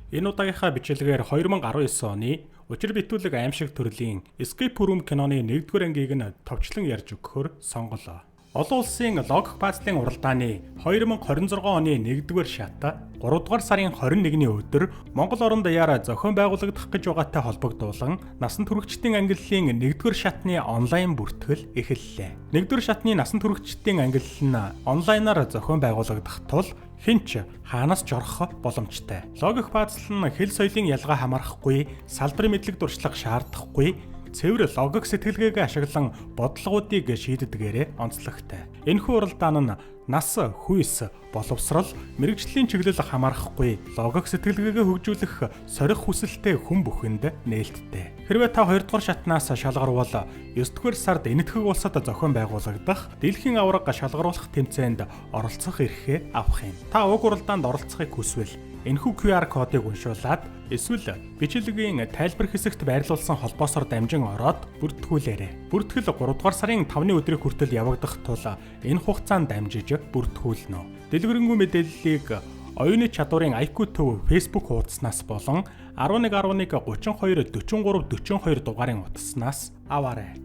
Энэ удаагийнхаа бичлэгээр 2019 оны учир битүүлэг аимшиг төрлийн Escape Room киноны 1-р ангийг нь товчлон ярьж өгөхөөр сонголоо. Олон улсын логик баазлын уралдааны 2026 оны 1-р шат 3-р сарын 21-ний өдөр Монгол орон даяараа зохион байгуулагдах гэж байгаатай холбогдуулан насан туршидчдын ангиллалын 1-р шатны онлайн бүртгэл эхэллээ. 1-р шатны насан туршидчдын ангиллал нь онлайнаар зохион байгуулагдах тул хинч хаанаас жорох боломжтой. Логик баазлал нь хэл соёлын ялгаа хамаарахгүй, салбарын мэдлэг дуршлаг шаардахгүй, цэвэр логик сэтгэлгээг ашиглан бодлогоодыг шийддгээрээ онцлогтой. Энэхүү уралдаан нь нас, хүйс, боловсрал, мэрэгжлийн чиглэл хамаарахгүй логик сэтгэлгээгээ хөгжүүлэх сорих хүсэлтэй хүн бүхэнд нээлттэй. Хэрвээ та 2-р шатнаас шалгаруул 9-р сард Энэтхэг улсад зохион байгуулагдах дэлхийн аварга шалгаруулах тэмцээнд оролцох эрхээ авах юм. Та уг уралдаанд оролцохыг хүсвэл энэхүү QR кодыг уншуулад эсвэл бичлэгийн тайлбар хэсэгт байрлуулсан холбоосоор дамжин ороод бүртгүүлээрэй. Бүртгэл 3-р сарын 5-ны өдрийн хүртэл явагдах тул энэ хугацаанд дамжиж бүртгүүлнэ. Дэлгэрэнгүй мэдээллийг оюуны чадварын IQ төв Facebook хуудаснаас болон 1111 32 43 42 дугаарын утаснаас аваарай.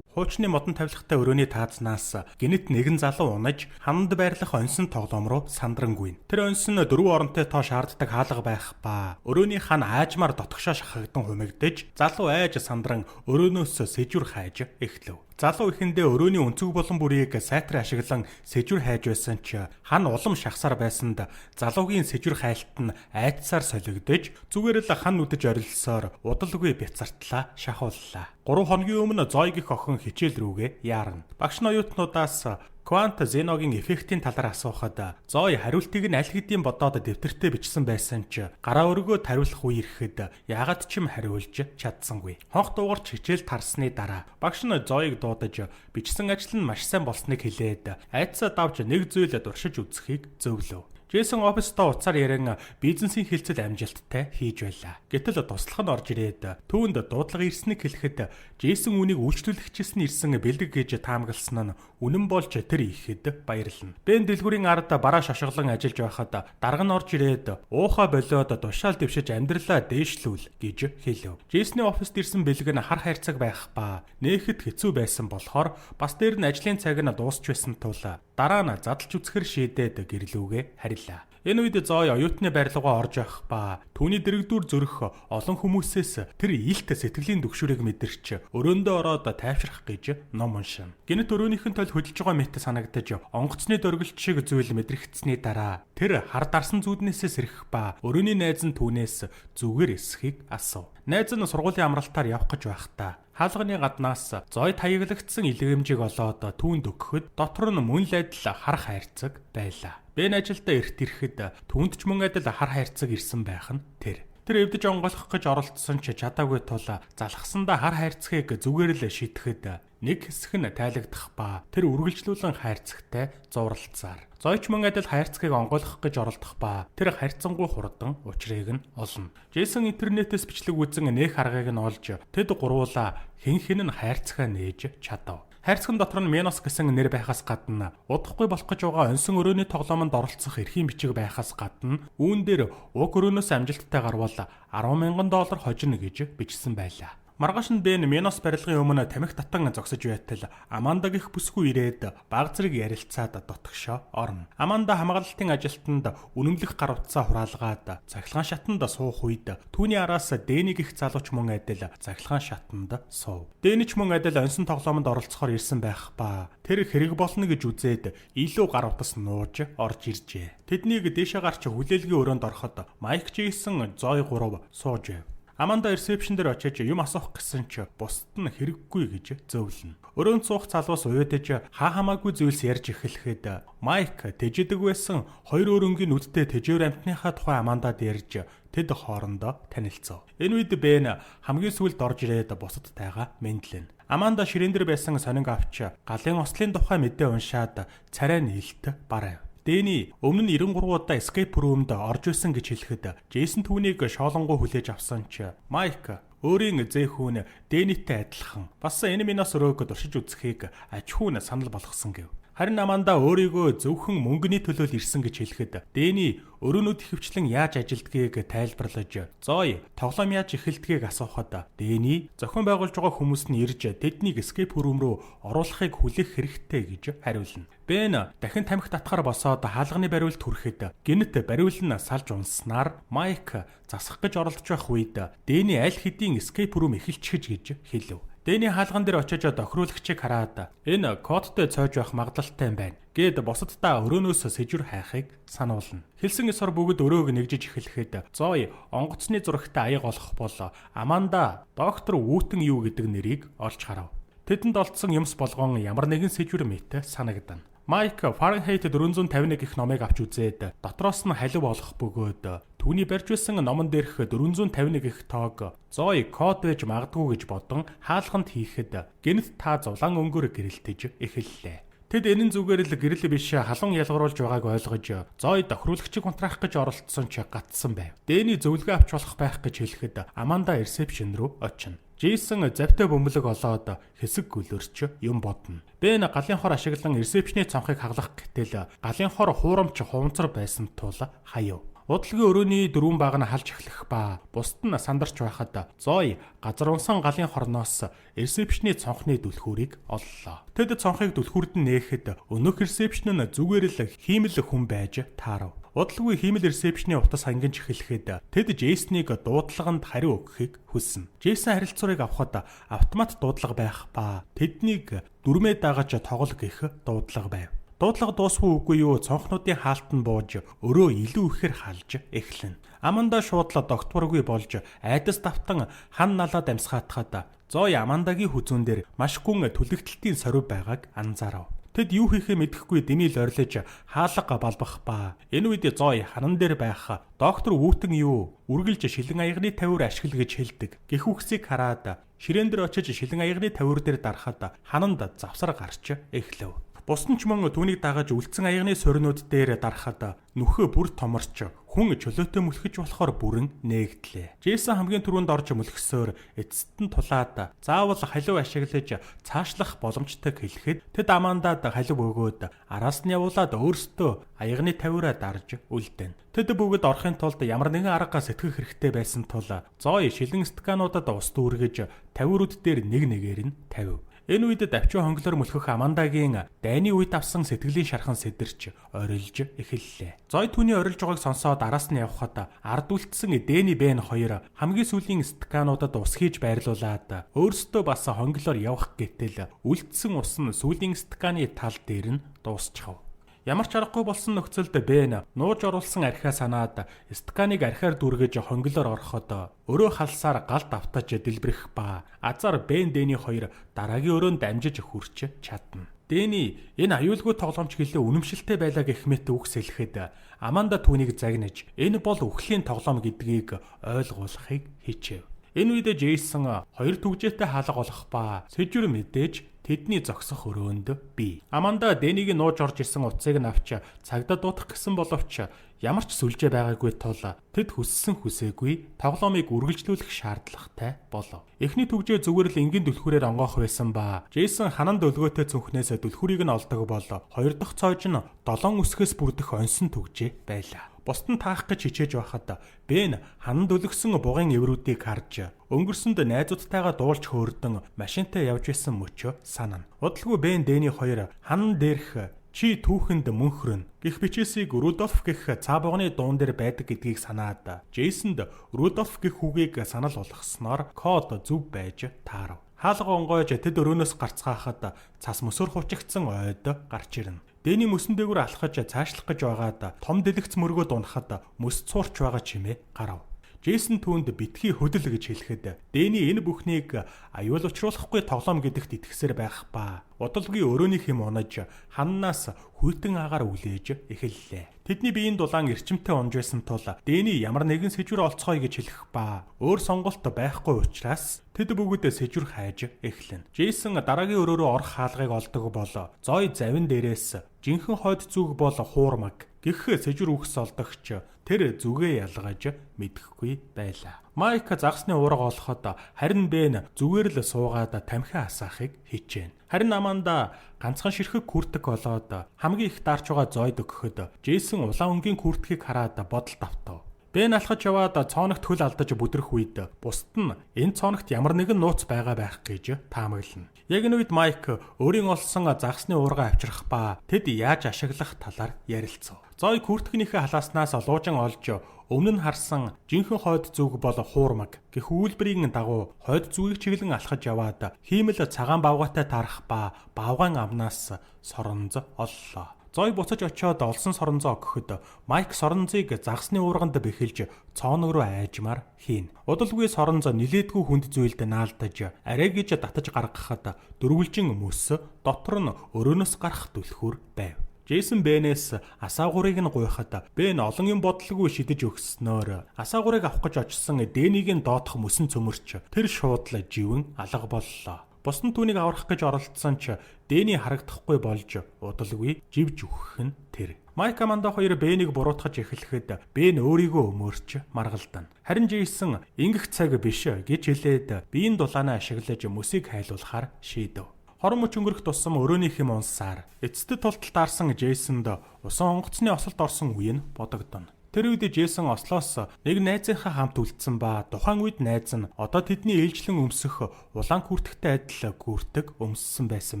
Хуучны модон тавилгатай өрөөний таазнаас гинэт нэгэн залуу унаж хананд байрлах онсон тоглоом руу сандрангүйн. Тэр онсон 4 оронтой тоо шаарддаг хаалга байх ба өрөөний хан аажмаар дотгошоо шахагдан хумигдэж залуу айж сандран өрөөнөөс сэжүр хайж эхлэв. Залуу ихэндээ өрөөний өнцөг болон бүрийг сайтар ашиглан сэжүр хайж байсан ч хан улам шахсаар байсанд залуугийн сэжүр хайлт нь айдсаар солигдож зүгээр л хан нүдэж орилсоор удалгүй бяцартлаа шахууллаа. 3 хоногийн өмнө Зоёг их охин хичээл рүүгээ яарна. Багш нь оюутнуудаас квант Зеногийн эффектийн талаар асуухад Зоё хариултыг нь аль хэдийн бодоод дэвтэртээ бичсэн байсан ч гараа өргөө тариулах үе ирэхэд яагаад ч юм хариулж чадсангүй. Хонх дуугарч хичээл тарсны дараа багш нь Зоёг дуудаж бичсэн ажил нь маш сайн болсныг хэлээд айдсаа давж нэг зүйл дуршиж үзхийг зөвлөв. Джейсон оффистоо уцаар яран бизнесийн хилцэл амжилттай хийж байлаа. Гэтэл туслах нь орж ирээд түүнд дуудлага ирснийг хэлэхэд Джейсон үүнийг үйлчлүүлэгчээс нь ирсэн бэлэг гэж таамагласан нь үнэн болж тэр ихэд баярлана. Бен дэлгүүрийн ард бараа шошглон ажиллаж байхад дарга нь орж ирээд уухаа болоод тушаал дэвшиж амьдралаа дээшлүүл гэж хэлв. Джейсны оффист ирсэн бэлэг нь хар хайрцаг байх ба нээхэд хэцүү байсан болохоор бас дээр нь ажлын цаг нь дуусч байсан тул дараа нь задлж үзэхэр шийдээд гэрлүүгээ харилаа. Энэ үед Зоё оюутны барилгаа орж явах ба түүний дэрэгдүр зөрөх олон хүмүүсээс тэр илт сэтгэлийн дүгшүүрийг мэдэрч өрөөндөө ороод тайвшрах гэж ном уншина. Гэнэт өрөөнийхэн тол хөдөлж байгаа мэт санагдаж онгоцны дөргөлт шиг зүйл мэдрэгдсэний дараа тэр хар дарсан зүуднээсээ сэрэх ба өрөөний найз нь түүнээс зүгээр эсхийг асуув. Найз нь сургуулийн амралтаар явах гэж байхдаа хаалганы гаднаас Зоёд хаяглагдсан илгээмжийг олоод түүнд өгөхөд дотор нь мөн л адил хар хайрцаг байлаа. Бен ажилдаа эрт ирэхэд түүнд ч мөн адил хар хайрцаг ирсэн байх нь тэр. Тэр эвдэж онгойлгох гэж оролдсон ч чадаагүй тул залхсандаа хар хайрцгийг зүгээр л шидэхэд нэг хэсэг нь тайлагдах ба тэр үргэлжлүүлэн хайрцагтай зурлалцаар. Зоёч мөн адил хайрцгийг онгойлгох гэж оролдох ба тэр хайрцангуй хурдан учрыг нь олно. Джейсон интернетээс бичлэг үзэн нээх аргыг нь олж тэд гурвуулаа хэн нь хайрцгаа нээж чадав. Хайрцагын дотор нь Менос гэсэн нэр байхаас гадна удахгүй болох гэж байгаа онсон өрөөний тоглоомонд оролцох эрхийн бичиг байхаас гадна үүн дээр уг өрөөнөөс амжилттай гарвал $10,000 хожино гэж бичсэн байлаа. Маргааш нь Бен Менос барилгын өмнө тамхи татан зогсож байтал Амандаг их бүсгүй ирээд баг зэрэг ярилцаад дотгошоо орно. Аманда хамгаалалтын ажилтнанд үнэмлэх гар утсаа хураалгаад цахилгаан шатанд суух үед түүний араас Дэнийг их залууч мөн адил цахилгаан шатанд суув. Дэнич мөн адил онсон тоглоомонд оролцохоор ирсэн байх ба тэр хэрэг болно гэж үзээд илүү гар утас нууж орж иржээ. Тэднийг дээшээ гарч хүлээлгийн өрөөнд ороход Майк Джейсон Зоё 3 сууж байв. Аманда ресепшн дээр очиж юм асуух гэсэн ч бусд нь хэрэггүй гэж зөвлөнө. Өрөөнд суух залуус уяадаж хаа хамаагүй зүйлс ярьж эхлэхэд Майк тэжидэг байсан 2 өрөнгийн нүдтэй тэжээр амтныхаа тухай Амандад ярьж тэд хоорондоо танилцав. Энэ үед Бен хамгийн сүүлд орж ирээд бусадтайгаа мэдлэнэ. Аманда ширээн дээр байсан сонинг авч галын ослын тухай мэдээ уншаад царай нээлт барав. Дэни өмнө нь 93 удаа Escape Room-д орж исэн гэж хэлэхэд Джейсон түүнийг шоолонгоо хүлээж авсан ч Майк өөрийн зэхүүн Дэнитэй адилхан бас энэ минаас өрөөгд оршиж үзэхийг аж ахуйн санал болгосон гэв. Харин Аманда өөрийгөө зөвхөн мөнгөний төлөө л ирсэн гэж хэлэхэд Дэни өрөөнүүд ихэвчлэн яаж ажилдгийг тайлбарлаж Зой тоглоом яаж эхэлдгийг асуухад Дэни зохион байгуулж байгаа хүмүүс нь ирж тэднийг escape room руу оруулахыг хүлээх хэрэгтэй гэж хариулна. Бен дахин тамхи татахаар босоод хаалганы бариулт хүрэхэд гинт бариул нь салж унснаар Майк засах гэж оролдож байх үед Дэни аль хэдийн escape room эхэлчихэж гэж хэлв. Дэни хаалган дээр очиж тохируулагчийг хараад энэ кодтой цойж байх магадлалтай юм байна гэд бусаддаа өрөөнөөс сэжүр хайхыг сануулна. Хэлсэн эсор бүгд өрөөг нэгжиж эхлэхэд Зой онгоцны зурагтай аяг олох бол Аманда доктор Вүтэн юу гэдэг нэрийг олж харав. Тэдэнд олдсон юмс болгон ямар нэгэн сэжүр мэт санагдана. Майк Фаренгейт 451 гэх номыг авч үзээд дотроос нь халив олох бөгөөд түүний барьж байсан номон дээрх 451 гэх тоог Зой код байж магадгүй гэж бодон хаалганд хийхэд гэнэт та зулаан өнгөөр гэрэлтэж эхэллээ. Тэд энэ нь зүгээр л гэрэл биш халуун ялгаруулж байгааг ойлгож Зой тохируулагчийг унтраах гэж оролдсон ч гатсан байв. Дэни зөвлөгөө авч болох байх гэж хэлэхэд Аманда ресепшн руу очино. Джейсон завтай бөмбөлөг олоод хэсэг гөлөрч юм бодно. Бен галын хор ашиглан ресепшний цонхыг хаглах гэтэл галын хор хуурамч хуванцар байсан тул хаяв. Удалгийн өрөөний дөрвөн баг нь халж эхлэх ба бусд нь сандарч байхад Зой газар унсан галын хорноос ресепшний цонхны түлхүүрийг оллоо. Тэд цонхыг түлхүүрд нь нээхэд өнөөх ресепшн нь зүгээр л хиймэл хүн байж таарав. Удалгүй хиймэл ресепшний утас хангиж эхлэхэд тэд Джейсныг дуудлаганд хариу өгөхийг хүснэ. Джейсон харилцаурыг авахад автомат дуудлага байх ба тэднийг дүрмээ дагаж тоглол гэх дуудлага байв. Дуудлага дуусгүй үгүй юу цонхнуудын хаалт нь бууж өрөө илүү ихээр халж эхлэнэ. Аманда шуудлаа докторгүй болж айдас давтан хан налаад амсгаатахад Зой Амандагийн хүзүүн дээр маш гүн түлэгдэлтийн сорив байгааг анзаарав. Тэд юу хийхээ мэдэхгүй дэмийл ойрлож хаалга балбах ба энэ үед Зой ханан дээр байх доктор Вүтэн юу үргэлж шилэн аягны тавиур ашигла гэж хэлдэг. Гэх үгсийг хараад ширээн дээр очиж шилэн аягны тавиур дээр дарахад хананд завсар гарч эхлэв. Бусдан ч мөн түүнийг дагаж үлдсэн аягны соринууд дээр дарахад нүхээ бүр томорч хүн чөлөөтэй мөлхөж болохоор бүрэн нээгдлээ. Джейсон хамгийн түрүүнд орж мөлхсөөр эцэст нь тулаад заавал халив ашиглаж цаашлах боломжтой хэлэхэд тэд Амандад халив өгөөд араас нь явуулаад өөрсдөө аягны тавиураа дарж үлдэнэ. Тэд бүгд орохын тулд ямар нэгэн арга сэтгэх хэрэгтэй байсан тул Зой шилэн стакануудад ус дүүргэж тавиурууд дээр нэг нэгээр нь тавив. Энэ үед давчуу хонглоор мөлхөх Амандагийн дайны үед авсан сэтгэлийн шархан сэтэрч орилж эхэллээ. Зой түүний орилж байгааг сонсоод араас нь явхад ард үлдсэн Дэни Бен хоёр хамгийн сүүлийн стакануудад ус хийж байрлуулад өөрсдөө бас хонглоор явах гэтэл үлдсэн ус нь сүүлийн стаканы тал дээр нь дуусчихав. Ямар ч аргагүй болсон нөхцөлд Бен нууж оруулсан архиа санаад стаканыг архиар дүргэж хонглоор ороход өрөө халсаар галт автаж дэлбэрэх ба азар Бен Дэни хоёр дараагийн өрөөнд дамжиж хүрч чадна. Дэни энэ аюулгүй тоглоомч гэлээ үнэмшилтэй байлаа гэх мэт үгс хэлэхэд Аманда түүнийг загнаж энэ бол үхлийн тоглоом гэдгийг ойлгуулахыг хичээв. Энэ үед Джейсон хоёр түгжээтэй хаалга олох ба сэжүр мэдээж тэдний зогсох өрөөнд бий. Аманда Дэнийг нууж орж исэн утсыг нь авч цагдаа дуудах гэсэн боловч ямар ч сүлжээ байгаагүй тул тэд хүссэн хүсээгүй тоглоомыг үргэлжлүүлэх шаардлагатай болов. Эхний түгжээ зүгээр л энгийн түлхүүрээр онгоох байсан ба Джейсон ханан дөлгөөтэй цүнхнээс түлхүүрийг нь олдог бол хоёр дахь цоож нь 7 үсгээс бүрдэх онсон түгжээ байлаа. Бусд нь таах гэж хичээж байхад Бен ханан дөлгсөн бугын эврүүдийг харж өнгөрсөнд найзуудтайгаа дуулж хөөрдөн машинтай явж исэн мөчөө санана. Удалгүй Бен Дэни хоёр ханан дээрх чи түүхэнд мөнхрөн гэх бичээсийг Рудольф гэх цаа буганы дуун дээр байдаг гэдгийг санаад Джейсонд Рудольф гэх үгийг санал болгосноор код зөв байж таарав. Хаалга онгойж тэд өрөөнөөс гарцгаахад цас мөсөр хувчигдсан ойд гарч ирнэ. Дэни мөсөн дээгүүр алхаж цаашлах гэж байгаад том дэлгэц мөргөө дунахад мөс цуурч байгаа чимээ гарав. Джейсон түүнд битгий хөдөл гэж хэлэхэд Дэни энэ бүхнийг аюул учруулахгүй тоглоом гэдэгт итгэсээр байх ба удалгүй өрөөний хэм унаж ханнаас хүйтэн агаар үлээж эхэллээ. Тэдний биеийн дулаан эрчимтэй унж байсан тул Дэни ямар нэгэн сэжүр олцгоё гэж хэлэх ба өөр сонголт байхгүй учраас тэд бүгд сэжүр хайж эхлэнэ. Джейсон дараагийн өрөө рүү орох хаалгыг олдог бол Зой завин дээрээс жинхэнэ хойд зүг бол хуурмаг гэх сэжүр үхс олдогч тэр зүгээ ялгаж мэдэхгүй байлаа. Майк загсны уурга олоход харин Бен зүгээр л суугаад тамхи асаахыг хичээнэ. Харин Аманда ганцхан ширхэг күртэг болоод хамгийн их дарж байгаа зойд өгөхөд Джейсон улаан өнгийн күртгийг хараад бодолд автав. Бен алхаж яваад цооногт хөл алдаж бүдрэх үед бусд нь энэ цооногт ямар нэгэн нууц байгаа байх гэж таамаглана. Яг энэ үед Майк өөрийн олсон загсны уурга авчрах ба тэд яаж ашиглах талаар ярилцав. Зой күртгэнийхээ халааснаас луужин олж өмнө нь харсан жинхэнэ хойд зүг бол хуурмаг гэх үйлбэрийн дагуу хойд зүгийг чиглэн алхаж яваад хиймэл цагаан бавгаатай тарах ба бавгаан амнаас соронз оллоо. Зой буцаж очиод олсон соронзоо өгөхөд Майк соронзыг загсны уурганд бэхэлж цооног руу айжмаар хийн. Удалгүй соронзоо нилээдгүй хүнд зүйлд наалдаж арай гэж татаж гаргахад дөрвөлжин мөс дотор нь өрөөнөөс гарах түлхүүр байв. Джейсон Бенээс асаагуурыг нь гуйхад Бен олон юм бодлого шидэж өгснөөр асаагуурыг авах гэж очсон Дэнийг нь доотох мөсөн цөмөрч тэр шуудлаа живэн алга боллоо. Бус нь түүнийг аврах гэж оролдсон ч Дэний харагдахгүй болж удалгүй живж өгөх нь тэр. Майк Аманда хоёр Бенийг буруутгаж эхлэхэд Бен өөрийгөө өмөрч маргалдана. Харин Джейсон ингэх цаг биш гэж хэлээд биеийн дулаанаа ашиглаж мөсийг хайлуулахаар шийдэв. Хорон мөч өнгөрөх тусам өрөөнийх юм унсаар эцэд тултал таарсан Джейсонд усан онгоцны осолд орсон үе нь бодогдоно. Тэр үед Джейсон ослоос нэг найзынхаа хамт үлдсэн ба тухайн үед найз нь одоо тэдний ээлжлэн өмсөх улаан күртэгтэй адил күртэг өмссөн байсан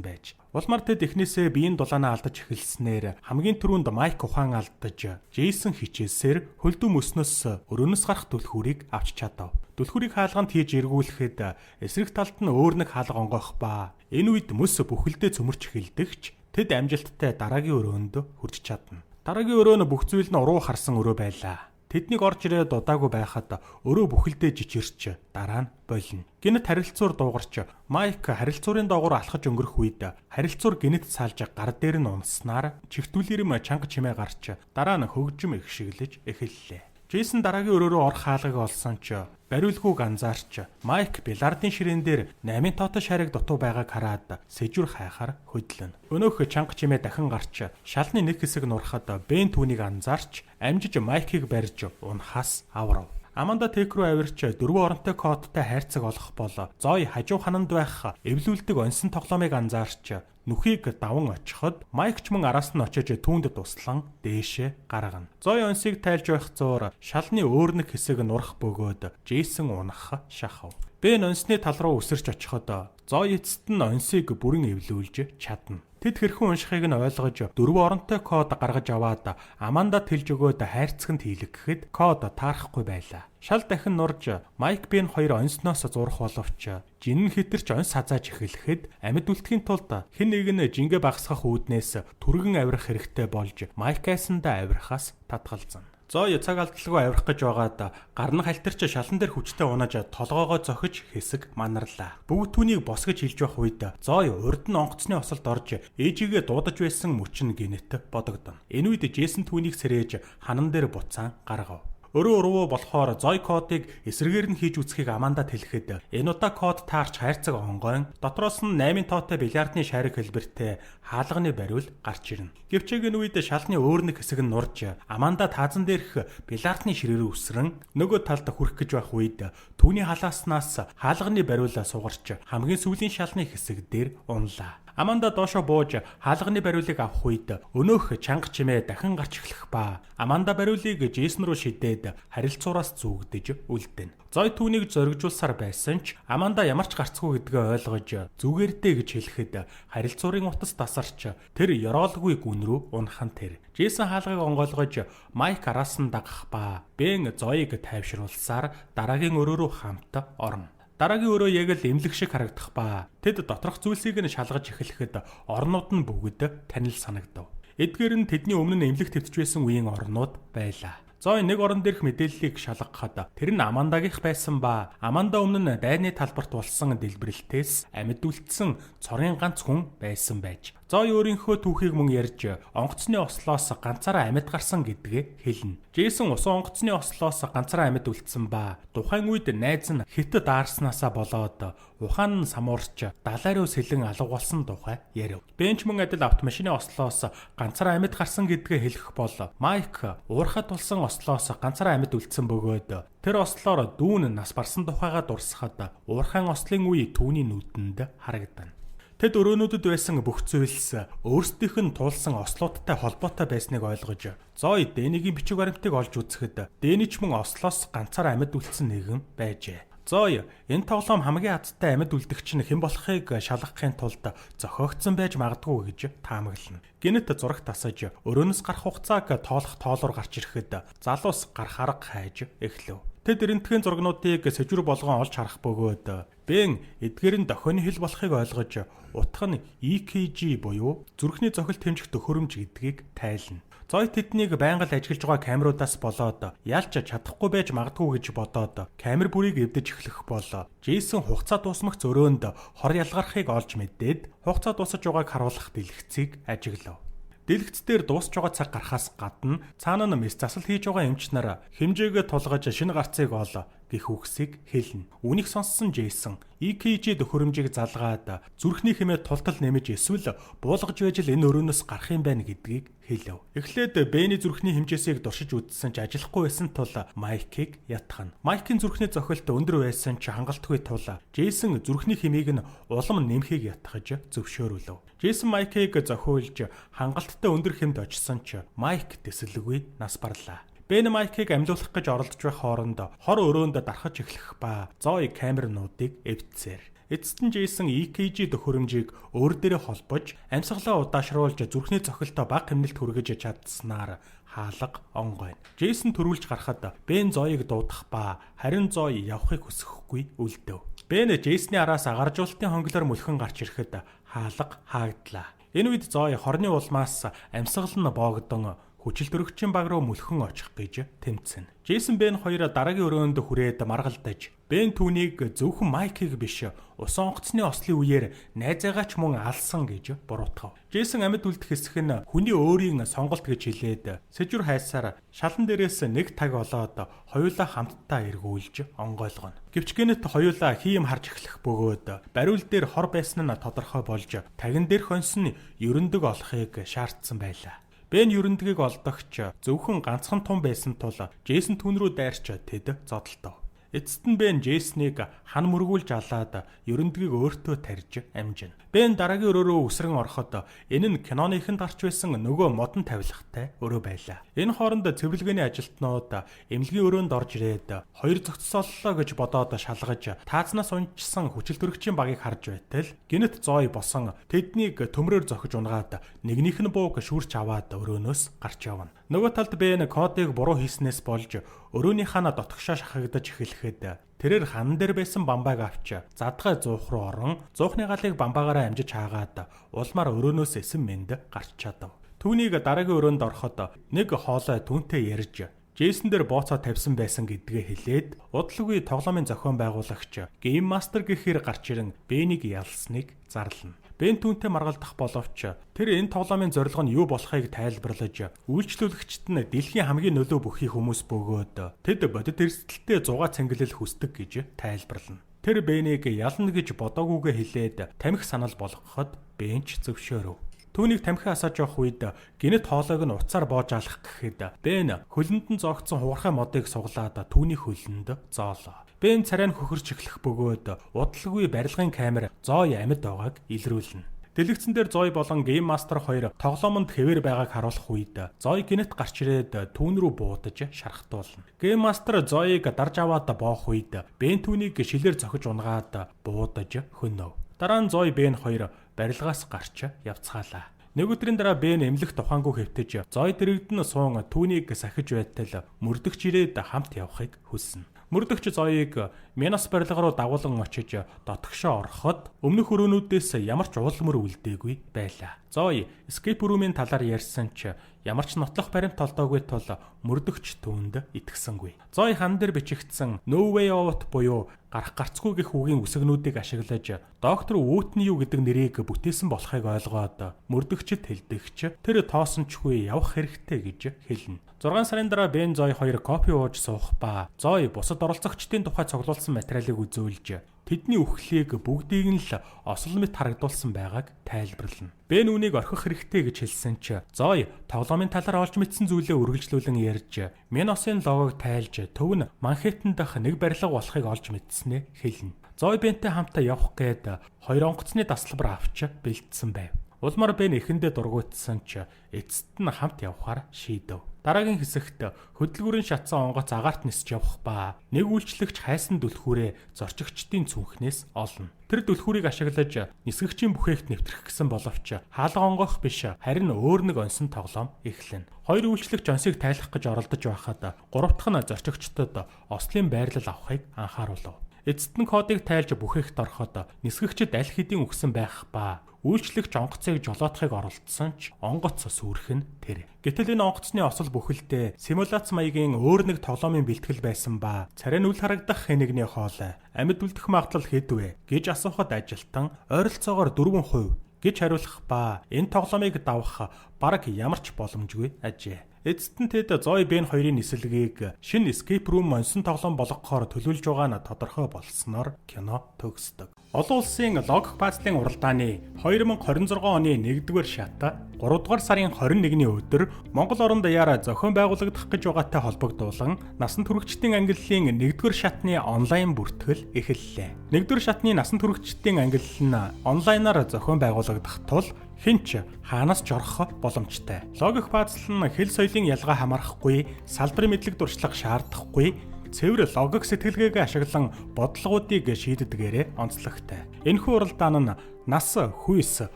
байж. Улмаар тэд эхнээсээ биеийн дулаанаа алдаж эхэлснээр хамгийн түрүүнд Майк ухаан алдаж Джейсон хичээсээр хөлдөө мөснөөс өрөөнөөс гарах түлхүүрийг авч чадав. Түлхүүрийг хаалганд хийж эргүүлэхэд эсрэг талд нь өөр нэг хаалга онгойх ба энэ үед мөс бүхэлдээ цөмөрч эхэлдэгч тэд амжилттай дараагийн өрөөнд хүрч чадна. Дараагийн өрөө нь бүх зүйл нь уруу харсан өрөө байлаа. Тэднийг орж ирээд удаагүй байхад өрөө бүхэлдээ жижирч дараа нь болно. Гинэт харилцуур дуугарч Майк харилцуурын доогуур алхаж өнгөрөх үед харилцуур гинэт салж гар дээр нь унснаар чихтүүлэрэм чанга чимээ гарч дараа нь хөгжим ихшиглэж эхэллээ. Джейсон дараагийн өрөө рүү орох хаалгыг олсон ч бариулгүйг анзаарч Майк бильярдын ширээн дээр 8 тоотой шарыг дутуу байгааг хараад сэжүр хайхаар хөдлөнө. Өнөөх чанга чимээ дахин гарч шалны нэг хэсэг нурахад Бен түүнийг анзаарч амжиж Майкийг барьж унахаас аврав. Аманда тек рүү авирч дөрвөн оронтой кодтай хайрцаг олох бол Зой хажуу хананд байх эвлүүлдэг онсон тоглоомыг анзаарч нүхийг даван очиход Майк ч мөн араас нь очиж түүнд туслан дээшээ гаргана. Зой онсыг тайлж байх зуур шалны өөр нэг хэсэг нурах бөгөөд Джейсон унах шахав. Бен онсны тал руу үсэрч очиход Зой эцэст нь онсыг бүрэн эвлүүлж чадна. Тэд хэрхэн уншихыг нь ойлгож дөрвөн оронтой код гаргаж аваад Аманда тэлж өгөөд хайрцагт хийлгэхэд код таарахгүй байлаа. Шал дахин нурж Майк Бен хоёр онсноос зурх боловч жинэн хитэрч онс хазааж эхлэхэд амьд үлдэхийн тулд хэн нэг нь жингээ багсгах үүднээс түргэн авирах хэрэгтэй болж Майкаасандаа авирахаас татгалзана. Зой цаг алдалгүй авирах гэж байгаад гар нь халтарч шалан дээр хүчтэй унаж толгоогоо зохиж хэсэг манарлаа. Бүгд түүнийг босгож хилж байх үед Зой урд нь онгоцны осолд орж ээжигээ дуудаж байсан мөчн гинэт бодогдоно. Энэ үед Джейсон түүнийг сэрээж ханан дээр буцаан гаргав. Өрөө уруу болохоор Зой кодыг эсрэгээр нь хийж үзхийг Аманда тэлэхэд энэ удаа код таарч хайрцаг онгойн дотроос нь 8 тоотой бильярдны шарик хэлбэртэй хаалганы бариул гарч ирнэ. Гэвчээгийн үед шалны өөр нэг хэсэг нь нурж Аманда таазан дээрх бильярдны ширээрээ үсрэн нөгөө талд хүрэх гэж байх үед түүний халааснаас хаалганы бариулаа сугарч хамгийн сүүлийн шалны хэсэг дээр унлаа. Аманда доошо бууж хаалганы бариулыг авах үед өнөөх чанга чимээ дахин гарч эхлэх ба Аманда бариулыг Джейсон руу шидээд харилцуураас зүгдэж үлдэнэ. Зой түүнийг зоригжуулсаар байсан ч Аманда ямар ч гарцгүй гэдгээ ойлгож зүгээрдээ гэж хэлэхэд харилцуурын утас тасарч тэр ёроолгүй гүн рүү унхан тэр. Джейсон хаалгыг онгойлгож Майк араас нь дагах ба Бен Зоийг тайвшруулсаар дараагийн өрөө рүү хамт орно. Дараагийн өрөө яг л эмлэг шиг харагдах ба тэд доторх зүйлсийг нь шалгаж эхлэхэд орнууд нь бүгд танил санагдав. Эдгээр нь тэдний өмнө нь эмлэг төвтж байсан үеийн орнууд байлаа. Зой нэг орон дээрх мэдээллийг шалгахад тэр нь Амандагийнх байсан ба Аманда өмнө нь дайны талбарт болсон дэлбэрэлтээс амьд үлдсэн цорын ганц хүн байсан байж Зой өөрийнхөө түүхийг мөн ярьж онгоцны ослоос ганцаараа амьд гарсан гэдгээ хэлнэ. Джейсон усан онгоцны ослоос ганцаараа амьд үлдсэн ба тухайн үед найз нь хятад даарснаасаа болоод ухаан нь самуурч далай руу сэлэн алга болсон тухай ярив. Бенч мөн адил автомашины ослоос ганцаараа амьд гарсан гэдгээ хэлэх бол Майк уурхад тулсан ослоос ганцаараа амьд үлдсэн бөгөөд тэр ослоор дүүн нас барсан тухайга дурсахад уурхайн ослын үе түүний нүдэнд харагдана. Тэд өрөөнүүдэд байсан бүх зүйлс өөрсдийнх нь туулсан ослуудтай холбоотой байсныг ойлгож, Зой Дэнигийн бичиг баримтыг олж үзэхэд Дэнич мөн ослоос ганцаараа амьд үлдсэн нэгэн байжээ. Зой энэ тоглоом хамгийн азтай амьд үлдэгч нь хэн болохыг шалгахын тулд зохиогдсон байж магадгүй гэж таамаглана. Гэнэт зураг тасаж өрөөнөөс гарах хугацааг тоолох тоолоор гарч ирэхэд залуус гарах арга хайж эхлэв. Тэд эрентхэн зургнуудыг сэжвэр болгон олж харах бөгөөд Бен эдгээр нь дохионы хэл болохыг ойлгож утга нь EKG буюу зүрхний цохилт хэмжих төхөөрөмж гэдгийг тайлна. Зой тэднийг байнга л ажиглаж байгаа камеруудаас болоод ялч чадахгүй байж магадгүй гэж бодоод камер бүрийг эвдэж эхлэх бол Джейсон хугацаа дуусмах зөрөөнд хор ялгархыг олж мэдээд хугацаа дуусаж байгааг харуулах дэлгэцийг ажиглав. Дэлгэц дээр дуусж байгаа цаг гарахаас гадна цаана нь мэс засал хийж байгаа эмч нар хэмжээгээ тулгаж шинэ гарцыг ол гэх үгсийг хэлнэ. Үнийг сонссон Джейсон EKG төхөөрөмжийг залгаад зүрхний хэмээ тултал нэмэж эсвэл буулгаж байж л энэ өрөөнөөс гарах юм байна гэдгийг хэлв. Эхлээд Бэний зүрхний хэмжээсийг дуршиж үзсэн ч ажиллахгүй байсан тул Майкийг ятгахна. Майкийн зүрхний цохилт өндөр байсан ч хангалтгүй тул Джейсон зүрхний хэмийг нь улам нэмхийг ятгахж зөвшөөрөв. Джейсон Майкийг зохиулж хангалттай өндөр хэмд очсон ч Майк дэслэггүй нас барлаа. Бен Майкийг амьлуулах гэж оролдож байх хооронд хор өрөөнд дарахж эхлэх ба Зой камернуудыг эвдсээр. Эцэст нь Джейсон EKG төхөөрөмжийг өөр дээрээ холбож амьсгалаа удаашруулж зүрхний цохилтоо бага хэмнэлт хүргэж чадсанаар хаалга онгойно. Джейсон төрүүлж гарахад Бен Зоийг дуудах ба харин Зой явахыг хүсэхгүй үлдэв. Бен Джейсны араас агаржуулалтын хонглоор мөлхөн гарч ирэхэд хаалга хаагадлаа. Энэ үед Зой хорны улмаас амьсгал нь боогдон хүчил төрөгчийн баг руу мөлхөн очих гэж тэмцэнэ. Джейсон Бен хоёр дараагийн өрөөнд хүрээд маргалдаж Бен түүнийг зөвхөн Майкийг биш усан онгоцны ослын үеэр найзаагаа ч мөн алсан гэж буруутгав. Джейсон амьд үлдэх хэсэг нь хүний өөрийн сонголт гэж хэлээд сэжүр хайсаар шалан дээрээс нэг таг олоод хоёулаа хамтдаа эргүүлж онгойлгоно. Гэвч гэнэт хоёулаа хийм харж эхлэх бөгөөд бариул дээр хор байсан нь тодорхой болж тагин дээр хонсон ерөндөг олохыг шаардсан байлаа. Бен ерөндгийг олдогч зөвхөн ганцхан тун байсан тул Джейсон түүн рүү дайрч тэд зодтолтов. Эцэст нь Бен Джейсныг хан мөргүүлж алаад ерөндгийг өөртөө тарьж амжина. Бен дараагийн өрөө рүү үсрэн ороход энэ нь киноны ихэнд гарч байсан нөгөө модон тавилгатай өрөө байлаа. Энэ хооронд цэвэрлэгээний ажилтнууд эмнэлгийн өрөөнд орж ирээд хоёр зогцсооллоо гэж бодоод шалгаж таазнаас унжсан хүчил төрөгчийн багийг харж байтал гинэт Зой босон тэднийг төмрөөр зохиж унгаад нэгнийх нь бууг шүүрч аваад өрөөнөөс гарч явна. Нөгөө талд Бен кодыг буруу хийснээс болж өрөөний хана дотгошоо шахагдаж эхлэхэд тэрээр хан дээр байсан бамбайг авч задгай зуух руу орон зуухны галыг бамбаагаараа амжиж хаагаад улмаар өрөөнөөс эсэн мэнд гарч чадав. Түүнийг дараагийн өрөөнд ороход нэг хоолой түүнтэй ярьж Джейсон дээр бооцоо тавьсан байсан гэдгээ хэлээд удалгүй тоглоомын зохион байгуулагч Game Master гэхээр гарч ирэн Бэнийг ялсныг зарлана. Бен түүнтэй маргалдах боловч тэр энэ тоглоомын зорилго нь юу болохыг тайлбарлаж үйлчлүүлэгчд нь дэлхийн хамгийн нөлөө бүхий хүмүүс бөгөөд тэд бодит эрсдэлтэй зугаа цэнгэлэл хүсдэг гэж тайлбарлана. Тэр Бэнийг ялна гэж бодоагүйгээ хэлээд тамхи санал болгоход Бенч зөвшөөрөв. Түүнийг тамхи асааж явах үед гинэт хоолойг нь уцаар боож алах гэхэд Бен хөлөнд нь зогцсон хугархай модыг суглаад түүний хөлөнд зоолоо. Бен царай нь хөхөрч эхлэх бөгөөд удалгүй барилгын камер Зой амьд байгааг илрүүлнэ. Дэлгэцэн дээр Зой болон Game Master хоёр тоглоомонд хэвээр байгааг харуулах үед Зой гинэт гарч ирээд түүн рүү буудаж шархтуулна. Game Master Зоийг дарж аваад боох үед Бен түүнийг шилээр зохиж унгаад буудаж хөнөв. Дараа нь Зой Бен хоёр барилгаас гарч явцгаалаа. Нэг өдрийн дараа Бен эмнэлэх тухаангүй хэвтэж Зой дэрэгдэн суун түүнийг сахиж байтал мөрдөгч ирээд хамт явахыг хүснэ. Мөрдөгч Зоёыг Минос барилга руу дагуулan очиж дотгошоо ороход өмнөх өрөөнүүдээс ямар ч уулмөр үлдээгүй байлаа. Зоё escape room-ийн талаар ярьсан ч ямар ч нотлох баримт толдоогүй тул мөрдөгч түүнд итгэсэнгүй. Зоё хан дээр бичигдсэн No Way Out буюу гарах гарцгүй гэх үгийн үсгнүүдийг ашиглаж доктор Вүтний юу гэдэг нэрийг бүтээсэн болохыг ойлгоод мөрдөгчд хэлдэгч тэр тоосончгүй явах хэрэгтэй гэж хэлнэ. 6 сарын дараа Бен Зоё хоёр кофе ууж суух ба Зоё бусад оролцогчдын тухай цуглуулсан материалыг үзүүлж тэдний үхлийг бүгдийг нь л осол мэт харагдуулсан байгааг тайлбарлана. Бен үүнийг орхих хэрэгтэй гэж хэлсэн ч Зоё тоглоомын талаар олж мэдсэн зүйлээ үргэлжлүүлэн ярьж Миносын логог тайлж төв нь Манхэттен дахь нэг барилга болохыг олж мэдснээ хэлнэ. Зоё Бентэй хамтаа явах гээд хоёр онгоцны дасгалбар авч бэлдсэн байв. Улмаар Бен эхэндээ дургуутсан ч эцэст нь хамт явахаар шийдэв. Дараагийн хэсэгт хөдөлгүүрийн шатсан онгоц агаарт нисэж явах ба нэг үйлчлэгч хайсан дүлхүүрээ зорчигчдын цүнхнээс олно. Тэр дүлхүүрийг ашиглаж нисгэгчийн бүхээгт нэвтрэх гэсэн боловч хаалга онгох биш харин өөр нэг онсон тоглоом эхлэнэ. Хоёр үйлчлэгч онсыг тайлах гэж оролдож байхад гурав дахь нь зорчигчдод ослын байрлал авахыг анхааруулв. Эцэст нь кодыг тайлж бүхээгт ороход нисгэгчд аль хэдийн өгсөн байх ба үйлчлэгч онгоцыг жолоодохыг оролдсон ч онгоц сүрэх нь тэр. Гэтэл энэ онгоцны осол бүхэлдээ симуляц маягийн өөр нэг тоглоомын бэлтгэл байсан ба царай нь үл харагдах хэнэгний хоол амьд үлдэх магадлал хэд вэ гэж асуухад ажилтан ойролцоогоор 4% гэж хариулах ба энэ тоглоомыг давах бараг ямар ч боломжгүй ажээ. Эцэст нь тэд Зоё Бен хоёрын нислэгийг шинэ escape room онсон тоглоом болгохоор төлөвлөж байгаа нь тодорхой болсноор кино төгсдөг. Олон улсын логик баазлын уралдааны 2026 оны 1-р шат 3-р сарын 21-ний өдөр Монгол орон даяар зохион байгуулагдах гэж байгаатай холбогдуулан насан туршидчдын ангиллалын 1-р шатны онлайн бүртгэл эхэллээ. 1-р шатны насан туршидчдын ангиллал нь онлайнаар зохион байгуулагдах тул хинч хаанаас ч орох боломжтой. Логик баазл нь хэл соёлын ялгаа хамаарахгүй, салбарын мэдлэг дуршлаг шаардахгүй, цэвэр логик сэтгэлгээг ашиглан бодлогоодыг шийддэгээрээ онцлогтой. Энэхүү уралдаан нь нас, хүйс,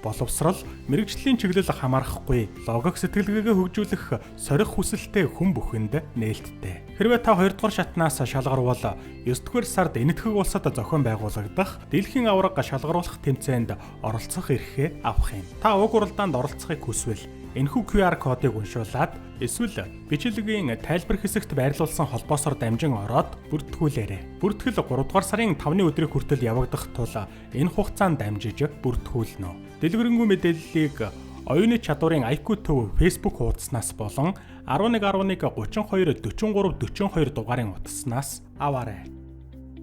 боловсрал, мэрэгжлийн чиглэл хамаарахгүй логик сэтгэлгээгээ хөгжүүлэх сорих хүсэлтэй хүн бүхэнд нээлттэй. Хэрвээ та 2-р шатнаас шалгаруул 9-р сард Энэтхэг улсад зохион байгуулагдах дэлхийн аварга шалгаруулах тэмцээнд оролцох эрхээ авах юм. Та уг уралдаанд оролцохыг хүсвэл энэхүү QR кодыг уншуулад эсвэл бичлэгийн тайлбар хэсэгт байрлуулсан холбоосоор дамжин ороод бүртгүүлээрэй. Бүртгэл 3-р сарын 5-ны өдрийг хүртэл явагдах тул энэ хугацаанд дамжиж бүртгүүлнэ. Дэлгэрэнгүй мэдээллийг оюуны чадварын IQ төв Facebook хуудаснаас болон 11 11 32 43 42 дугаарын утаснаас аваарай.